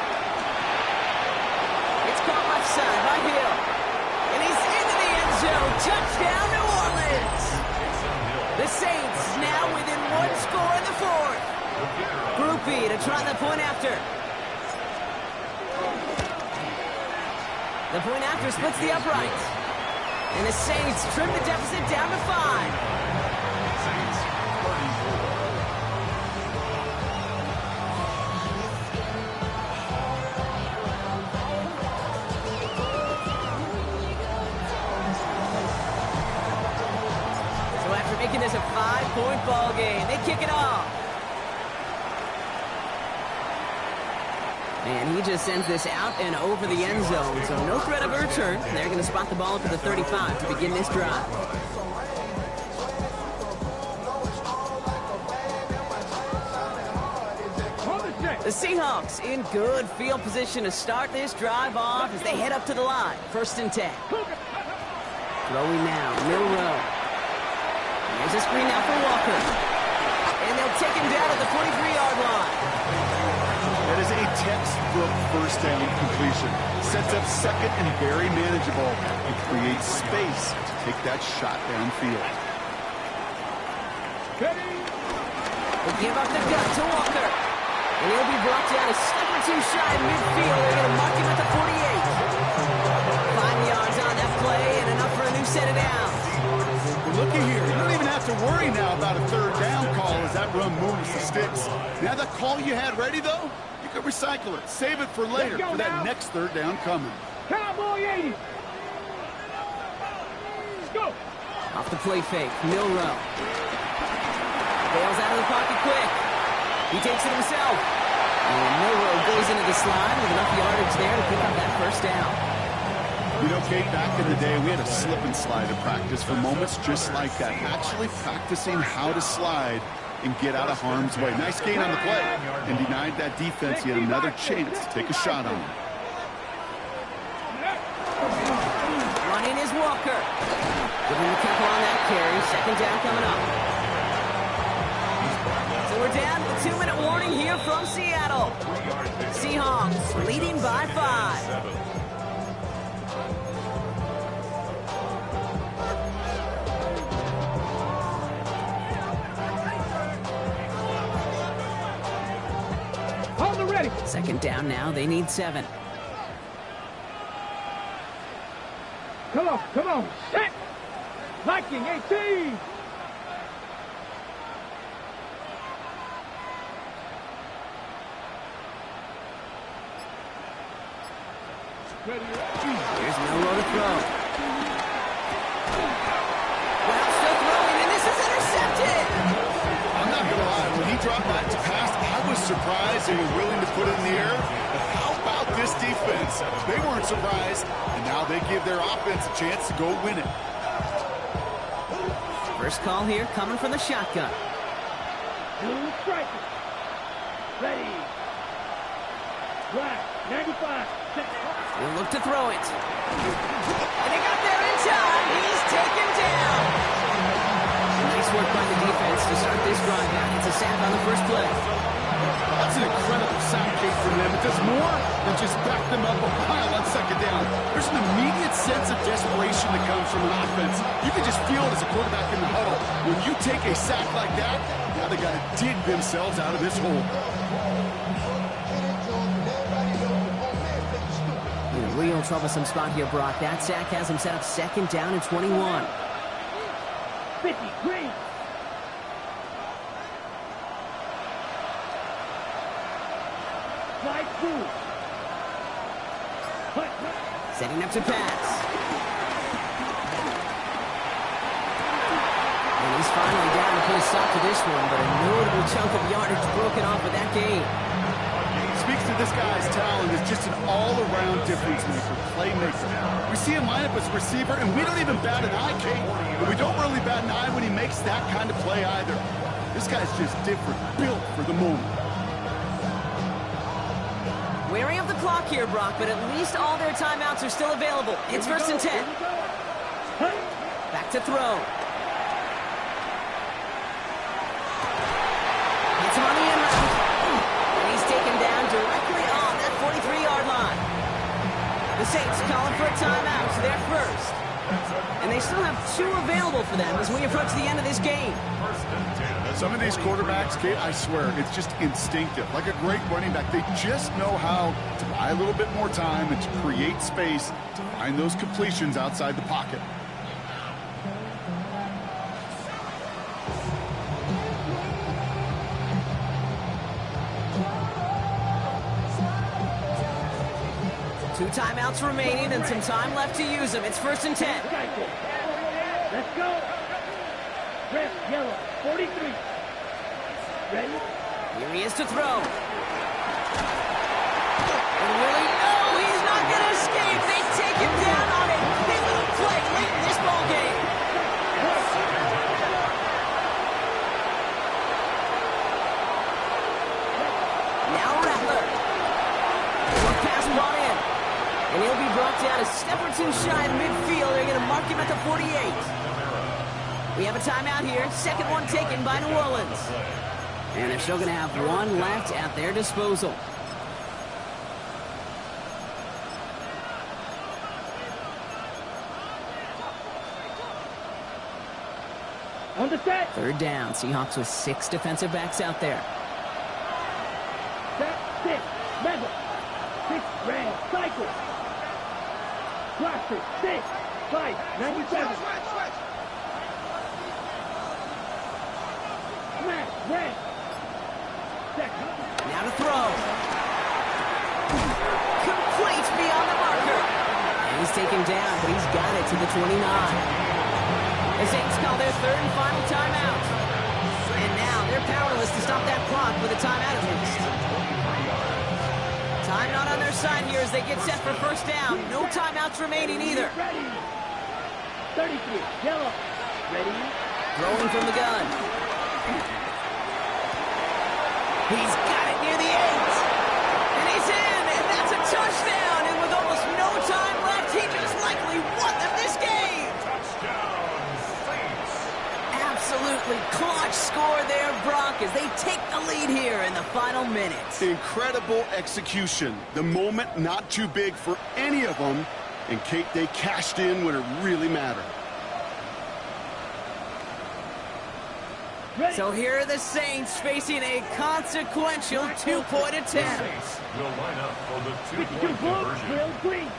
It's caught left side by Hill. And he's into the end zone. Touchdown, New Orleans. The Saints now within 1 score in the 4th. Groupie to try the point after. The point after splits the uprights. And the Saints trim the deficit down to 5. Making this a 5-point ball game. They kick it off. And he just sends this out and over the end zone. So no threat of a return. They're going to spot the ball up at the 35 to begin this drive. On the check. The Seahawks in good field position to start this drive off as they head up to the line. 1st and 10. Throwing now, Milrow. There's a screen now for Walker. And they'll take him down at the 43-yard line. That is a textbook 1st down completion. Sets up 2nd and very manageable and creates space to take that shot downfield. They give up the gut to Walker. And he'll be brought down a step or two shy of midfield. They're going to mark him at the 48. 5 yards on that play and enough for a new set of downs. Well, looky here. You don't even have to worry now about a 3rd down call as that run moves the sticks. Now that call you had ready, though, you can recycle it. Save it for later for that next 3rd down coming. Cowboy 80. Let's go. Off the play fake, Milrow. Bails out of the pocket quick. He takes it himself. And Milrow goes into the slide with enough yardage there to pick up that 1st down. You know, Kate, back in the day, we had a slip and slide in practice for moments just like that. Actually practicing how to slide and get out of harm's way. Nice gain on the play and denied that defense yet another chance to take a shot on him. Running is Walker. Giving the couple on that carry. 2nd down coming up. So we're down to the 2-minute warning here from Seattle. Seahawks leading by 5. Ready. 2nd down now. They need 7. Come on. Set. Viking 18. Here's Milrow to throw. Well, still throwing, and this is intercepted. I'm not going to lie. When he dropped back to pass, I was surprised they were willing to put it in the air. But how about this defense? They weren't surprised, and now they give their offense a chance to go win it. First call here coming from the shotgun. Blue striker. Ready. Right. 95. We'll look to throw it. And they got there in time. He's taken down. Nice work by the defense to start this drive out. It's a sack on the first play. That's an incredible sack case from them. It does more than just back them up a pile on 2nd down. There's an immediate sense of desperation that comes from an offense. You can just feel it as a quarterback in the huddle. When you take a sack like that, now they got to dig themselves out of this hole. In a real troublesome spot here, Brock. That sack has him set up 2nd down and 21. 53. Slide through. Setting up to pass. And he's finally down to put a stop to this one, but a notable chunk of yardage broken off with that gain. Speaks to this guy's talent as just an all-around difference maker, playmaker. We see him line up as a receiver, and we don't even bat an eye, Kate. But we don't really bat an eye when he makes that kind of play either. This guy's just different, built for the moment. Wary of the clock here, Brock, but at least all their timeouts are still available. It's 1st and 10. Back to throw. Hits him on the end route. And he's taken down directly on that 43-yard line. The Saints calling for a timeout, so they're first. And they still have 2 available for them as we approach the end of this game. Some of these quarterbacks, Kate, I swear, it's just instinctive. Like a great running back, they just know how to buy a little bit more time and to create space to find those completions outside the pocket. Two timeouts remaining and some time left to use them. It's 1st and 10. Let's go. Red, yellow, 43. Ready? Here he is to throw. And Willie, oh, he's not going to escape. They take him down on a pivotal play late in this ball game. Now And he'll be brought down a step or two shy of midfield. They're going to mark him at the 48. We have a timeout here. Second one taken by New Orleans. And they're still going to have one left at their disposal. On the set. Third down. Seahawks with 6 defensive backs out there. Set, 6, level. 6, red, cycle. Blaster, 6, 5, 97. Smash, red. Second. Now to throw. Complete beyond the marker. And he's taken down, but he's got it to the 29. The Saints call their third and final timeout. And now they're powerless to stop that clock with a timeout at least. Time not on their side here as they get set for first down. No timeouts remaining either. Ready. 33, yellow. Ready. Throwing from the gun. He's got it near the 8. And he's in, and that's a touchdown. And with almost no time left, he just likely won them this game. Absolutely clutch score there, Brock, as they take the lead here in the final minutes. Incredible execution. The moment not too big for any of them. And Kate, they cashed in when it really mattered. Ready. So here are the Saints facing a consequential 2-point attempt. Saints will line up for the 2-point conversion. Will green.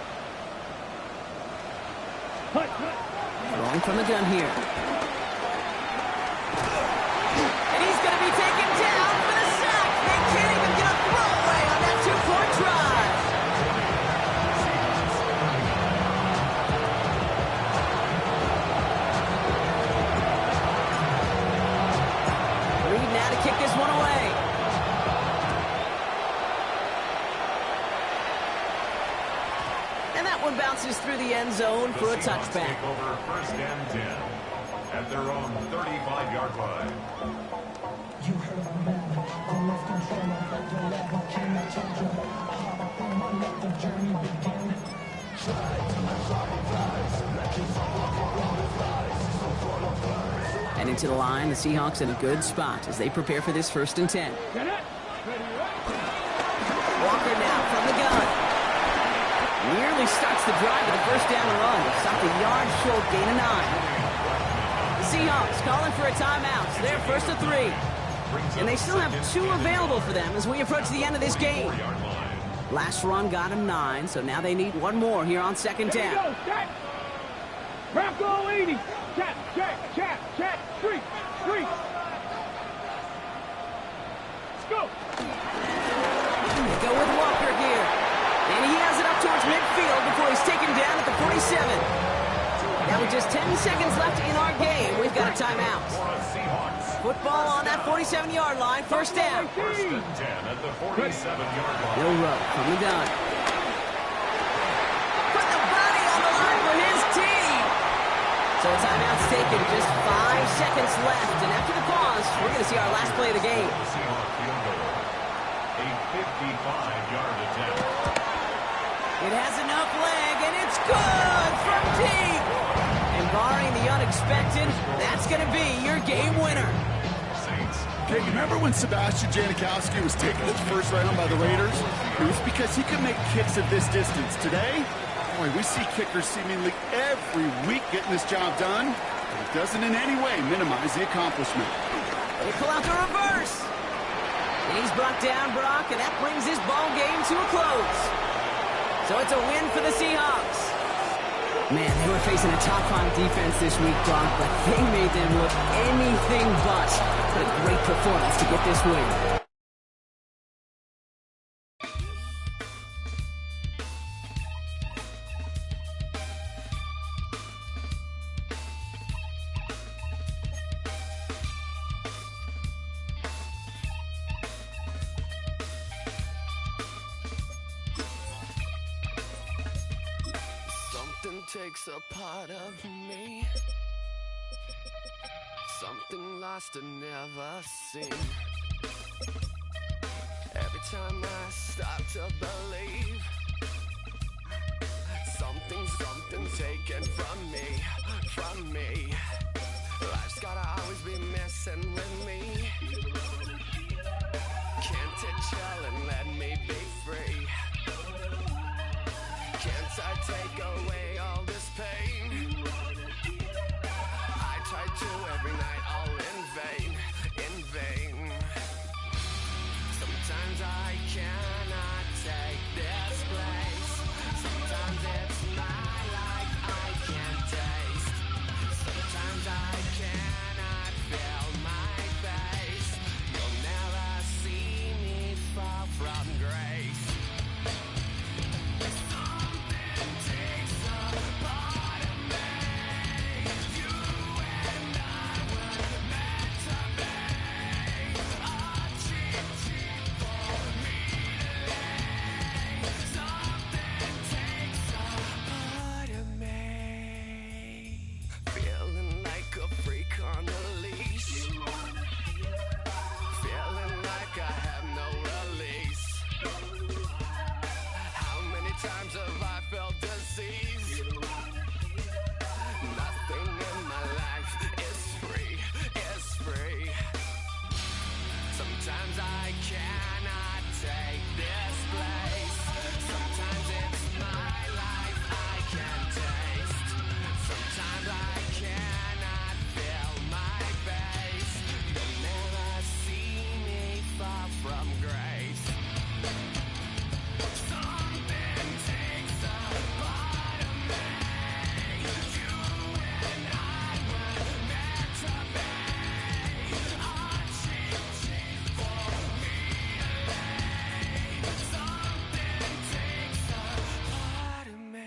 Hut. Throwing from the gun here. And he's going to be taken down for the sack. They can't even get a throwaway on that 2-point drive. Reed now to kick this one away. And that one bounces through the end zone for a touchback. Take over first and 10 at their own 35-yard line. You heard a man, I lost control of the level, came I told you, hop up on my let the journey begin. And into the line, the Seahawks in a good spot as they prepare for this first and 10. Get it. Walker now from the gun. Nearly starts the drive with a first down and run. Stopped a yard short, gain of 9. The Seahawks calling for a timeout. So they're first to 3. And they still have 2 available for them as we approach the end of this game. Last run got them 9, so now they need one more here on second down. Go, set. Bronco 80. Chat, 3. Let's go. They go with Walker here. And he has it up towards midfield before he's taken down at the 47. Now with just 10 seconds left in our game, we've got a timeout. Football on that 47-yard line, first down. First and 10 at the 47-yard line. Bill Rowe from the gun. Put the body on the line for his team. So a timeout's taken, just 5 seconds left. And after the pause, we're going to see our last play of the game. Seahawks field goal. A 55-yard attempt. It has enough leg, and it's good from deep. And barring the unexpected, that's going to be your game winner. Okay, you remember when Sebastian Janikowski was taken in the first round by the Raiders? It was because he could make kicks at this distance. Today, boy, we see kickers seemingly every week getting this job done. But it doesn't in any way minimize the accomplishment. They pull out the reverse. And he's brought down, Brock, and that brings this ball game to a close. So it's a win for the Seahawks. Man, they were facing a top-5 defense this week, Brock, but they made them look anything but. What a great performance to get this win. Something takes a part of me, something lost and never seen. Every time I start to believe something taken from me. Life's gotta always be messing with me. Can't it chill and let me be free? Can't I take away all this pain? I try to every night, all in vain. Sometimes I cannot take this place. Sometimes it's my life I can't taste. Sometimes I cannot feel my face. You'll never see me fall from grace. Something takes a part of me. You and I were meant to be. A cheat for me to lay. Something takes a part of me. Feeling like a freak on a leash. Feeling like I have no release. How many times have I felt disease? Nothing in my life is free. Sometimes I cannot take this place. Sometimes it's my life I can't taste. Sometimes I cannot feel my face. You'll never see me fall from grace. Something takes a part of me. You and I were meant to be. A cheat for me to lay. Something takes a part of me.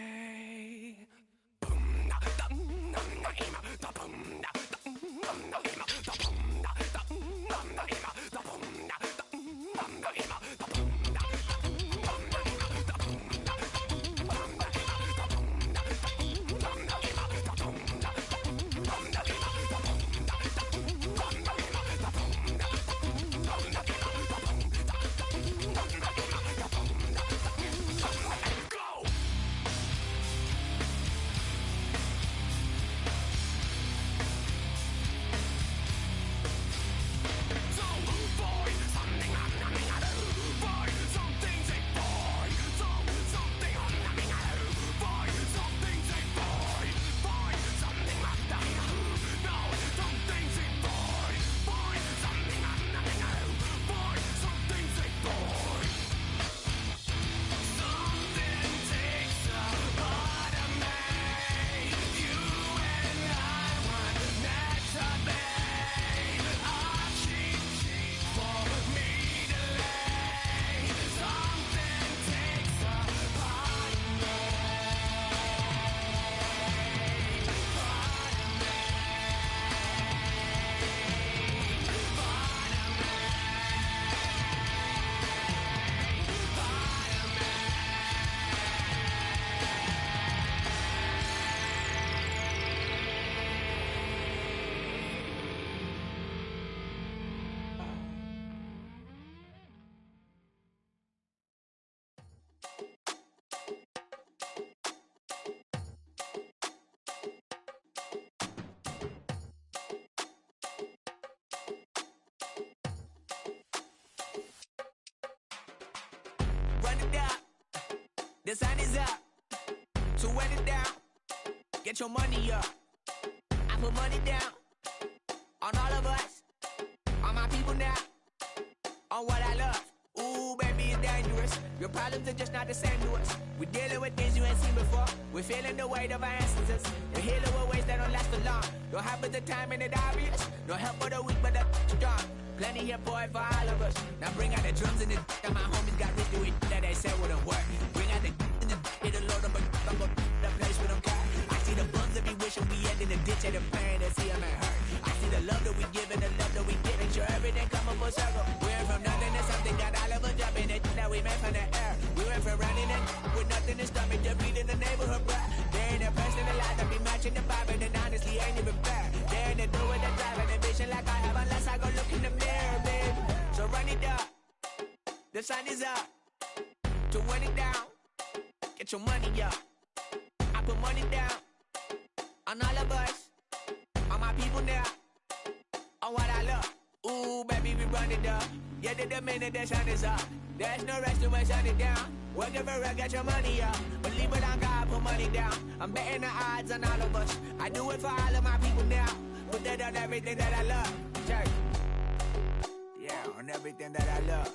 Run it down. The sun is up. So run it down. Get your money up. I put money down on all of us, on my people now, on what I love. Ooh, baby, it's dangerous. Your problems are just not the same to us. We're dealing with things you ain't seen before. We're feeling the weight of our ancestors. We're healing with ways that don't last for long. Don't have at the time and it's obvious. No help for the weak, but the strong. Plenty here for it for all of us. Now bring out the drums and the that my homies got rich to it that they said wouldn't work. Bring out the and the hit a load of a the place with them cut. I see the bums that be wishing we end in the ditch and the pain that see them and hurt. I see the love that we give and the love that we get. Make sure everything come up full circle. We went from nothing to something, got all of us jumping it that we made from the air. We went from running it with nothing to stop it, just beating the neighborhood, bruh. They ain't a person alive that be matching the vibe, and honestly ain't even fair. They ain't the do with the drive and the vision like I have unless I go look in the mirror, baby. So run it up, the sun is up. To run it down, get your money up. I put money down on all of us, on my people now, on what I love. Ooh, baby, we run it up. Yeah, the minute the sun is up. There's no rest to us, shut it down. Work it for real, get your money up. Believe it on God, put money down. I'm betting the odds on all of us. I do it for all of my people now. Put that on everything that I love. Check. Yeah, on everything that I love.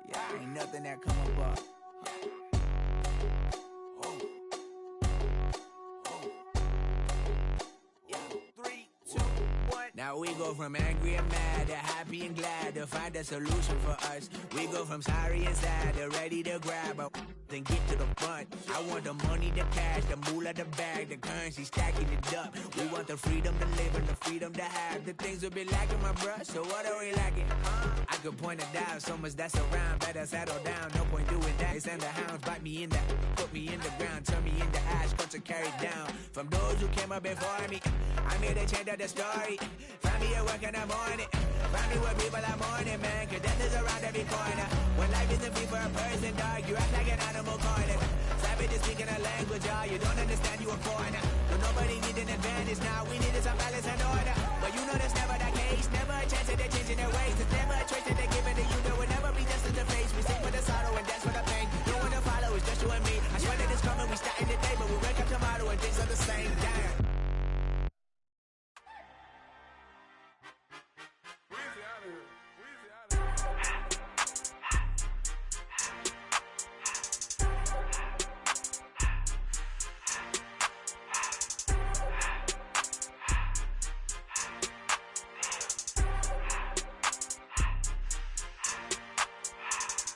Yeah, ain't nothing that come above. Now we go from angry and mad to happy and glad to find a solution for us. We go from sorry and sad to ready to grab a then get to the front. I want the money, the cash, the moolah, the bag, the currency, stacking it up. We want the freedom to live and the freedom to have. The things will be lacking, my bruh, so what are we lacking? I could point it out, so much that's around. Better settle down, no point doing that. They send the hounds, bite me in the, put me in the ground, turn me into ash, cut to carry down. From those who came up before me, I'm here to change up the story. Find me at work in the morning. Find me where people are mourning, man. Cause death is around every corner. When life isn't free for a person, dog, you act like an animal corner. Savage is speaking a language, y'all. You don't understand, you a foreigner. But nobody needs an advantage now. We needed some balance and order. But you know that's never the case. Never a chance that they're changing their ways. There's never a choice that they're giving to you. There will never be just in the face. We sing for the sorrow and dance for the pain. No one to follow, it's just you and me. I swear that it's coming, we starting today. But we wake up tomorrow and things are the same. Damn.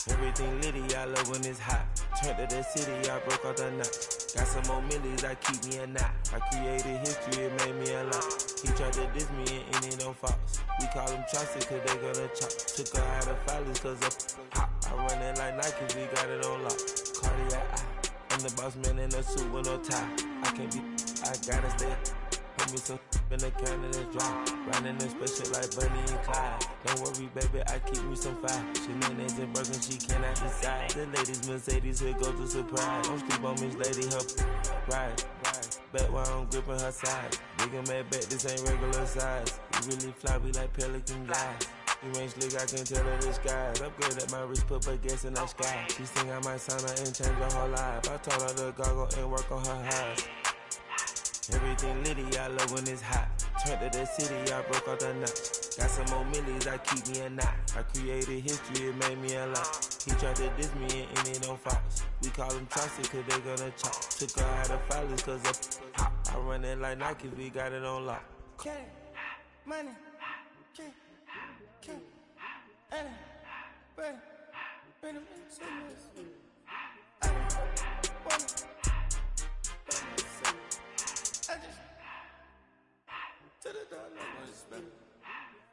Everything litty, I love when it's hot. Turned to the city, I broke all the knots. Got some more millies that keep me a knot. I created history, it made me a lot. He tried to diss me and it don't false. We call them chopsticks cause they gonna chop. Took her out of filers cause of pop. I run it like Nike, we got it on lock. Cardiac eye. I'm the boss man in a suit with no tie. I can't be, I gotta stay. Put me some in the can and it's dry. Riding in special like Bunny and Clyde. Don't worry, baby, I keep me some fire. Shenanigans and Birkin, she cannot decide. The ladies Mercedes, here goes the surprise. Don't sleep on Miss Lady, her right. Bet while I'm gripping her side. Big and mad bet, this ain't regular size. We really fly, we like pelican guys. You ain't slick, I can tell her the skies. Upgrade at my wrist, put baguettes in the sky. She think I might sign her and change her whole life. I told her to goggle and work on her eyes. Everything litty, I love when it's hot. Turned to the city, I broke all the knots. Got some more millies, I keep me a knot. I created history, it made me a lot. He tried to diss me and it don't false. We call them chopsticks cause they gonna chop. Took her out of filers cause of pop. I run it like Nike, we got it on lock. Money, money,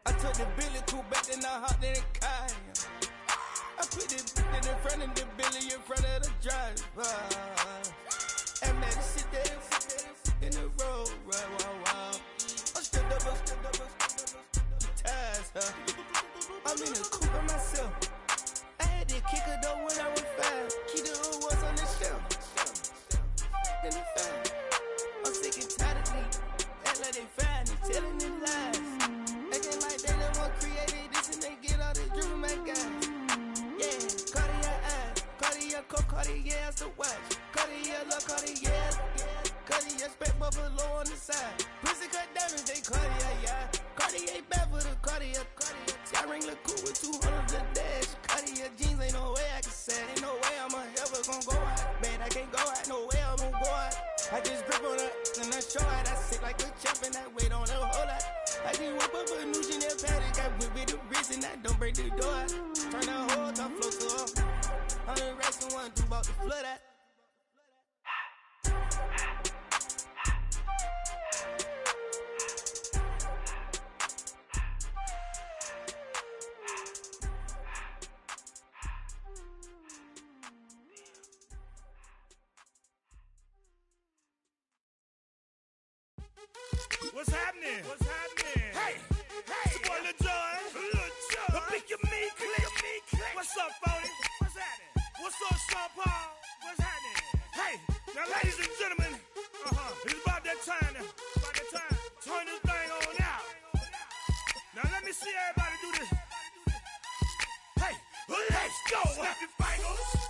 I took the Billy cool back and I hopped in the car. I put the in front of the Billy in front of the driver. And man, sit there in the road, wow. I'm still up, ties, huh? I'm in the coupe by myself. I had to kick her though when I was 5. Keep the hood was on the shelf. In the fire. I'm sick and tired of me. Act like they find it, telling them lies. Acting like they the one created this and they get all this driven my guys. Yeah, Cartier eyes, Cartier coat, Cartier has to watch. Cartier look, Cartier, Cartier spec buffalo on the side. Pussy cut diamonds, they Cartier, yeah. Cartier bad for the Cartier. Sky ring look cool with 200 the dash. Cartier jeans, ain't no way I can say. Ain't no way I'm ever gonna go out. Man, I can't go out, no way I'm gonna go out. I just grip on her and I show out. I sit like a champ and I wait on her whole lot. I just whip up a new Chanel pattern. Got whip with the wrist and I don't break the door out. Turn the whole top flow to her. 100 racks and 1 2 about to flood out. What's happening? Hey, it's your boy Lil Joy. The Pick Your Me Click. What's up, Phony? What's happening? What's up, Sean Paul? What's happening? Hey, go. Snap your fingers.